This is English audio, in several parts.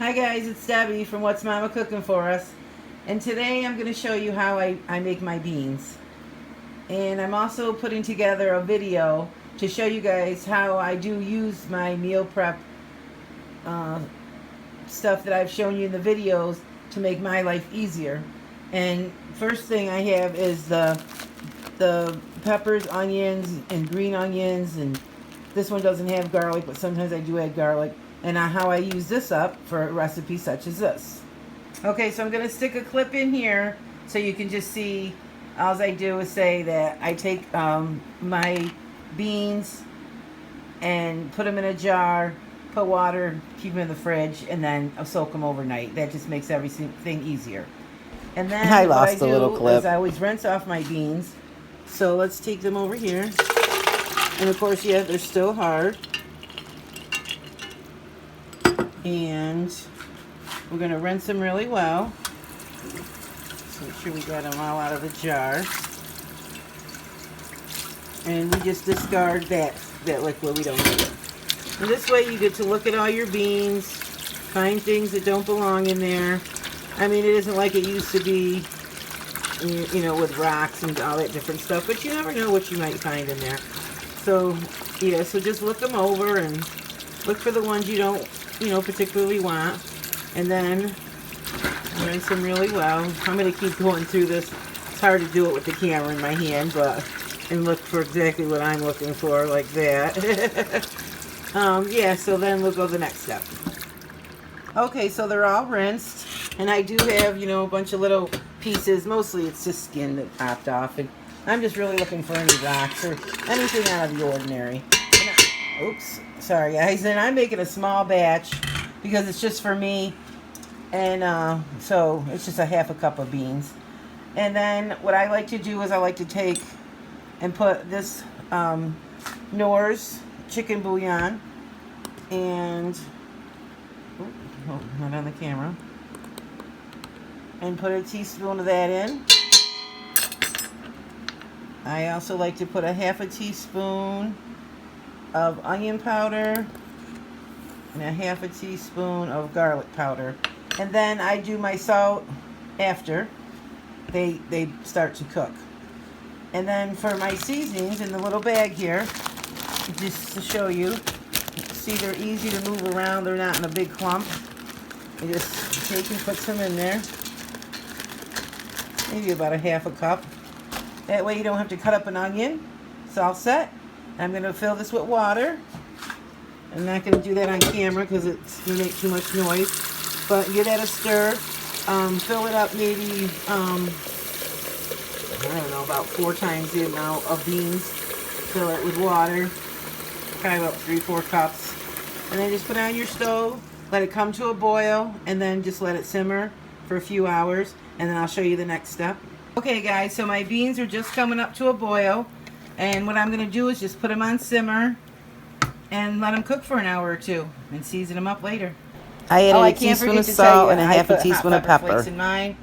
Hi guys, it's Debbie from What's Mama Cooking For Us. And today I'm going to show you how I make my beans. And I'm also putting together a video to show you guys how I do use my meal prep stuff that I've shown you in the videos to make my life easier. And first thing I have is the peppers, onions, and green onions. And this one doesn't have garlic, but sometimes I do add garlic. And how I use this up for a recipe such as this. Okay, so I'm going to stick a clip in here so you can just see. All I do is say that I take my beans and put them in a jar, put water, keep them in the fridge, and then I'll soak them overnight. That just makes everything easier. And then I what I lost the do little clip. is I always rinse off my beans. So let's take them over here. And of course, yeah, they're still hard. And we're going to rinse them really well. So make sure we got them all out of the jar. And we just discard that liquid. We don't need it. And this way you get to look at all your beans, find things that don't belong in there. I mean, it isn't like it used to be, you know, with rocks and all that different stuff, but you never know what you might find in there. So, yeah, so just look them over and look for the ones you don't, particularly want. And then rinse them really well. I'm going to keep going through this. It's hard to do it with the camera in my hand, and look for exactly what I'm looking for, like that. Yeah, so then we'll go to the next step. Okay, so they're all rinsed, and I do have, a bunch of little pieces. Mostly it's just skin that popped off, and I'm just really looking for any rocks or anything out of the ordinary. Oops, sorry guys. And I'm making a small batch because it's just for me, and so it's just a half a cup of beans. And then what I like to do is I like to take and put this Knorr's chicken bouillon, and not on the camera, and put a teaspoon of that in. I also like to put a half a teaspoon of onion powder and a half a teaspoon of garlic powder. And then I do my salt after they start to cook. And then for my seasonings in the little bag here, just to show you, see they're easy to move around. They're not in a big clump. You just take and put some in there. Maybe about a half a cup. That way you don't have to cut up an onion. It's all set. I'm going to fill this with water. I'm not going to do that on camera because it's going to make too much noise. But give that a stir. Fill it up maybe, I don't know, about 4 times the amount of beans. Fill it with water. Probably about 3-4 cups. And then just put it on your stove. Let it come to a boil. And then just let it simmer for a few hours. And then I'll show you the next step. Okay guys, so my beans are just coming up to a boil. And what I'm going to do is just put them on simmer and let them cook for an hour or 2 and season them up later. I added a teaspoon of salt and a half a teaspoon of pepper. Flakes in mine.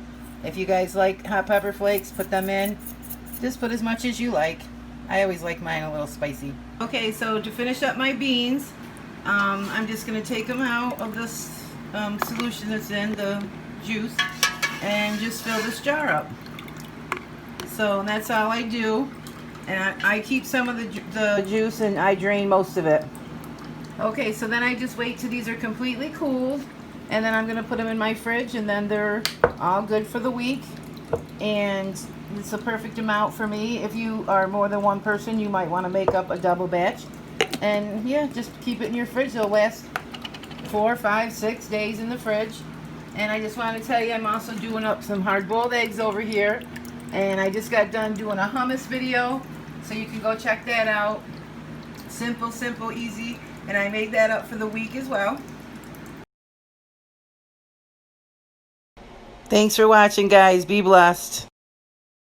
If you guys like hot pepper flakes, put them in. Just put as much as you like. I always like mine a little spicy. Okay, so to finish up my beans, I'm just going to take them out of this solution that's in the juice and just fill this jar up. So that's all I do. And I keep some of the juice and I drain most of it. Okay, so then I just wait till these are completely cooled. And then I'm going to put them in my fridge, and then they're all good for the week. And it's a perfect amount for me. If you are more than one person, you might want to make up a double batch. And yeah, just keep it in your fridge. It'll last 4, 5, 6 days in the fridge. And I just want to tell you, I'm also doing up some hard-boiled eggs over here. And I just got done doing a hummus video, so you can go check that out. Simple, simple, easy. And I made that up for the week as well. Thanks for watching, guys. Be blessed.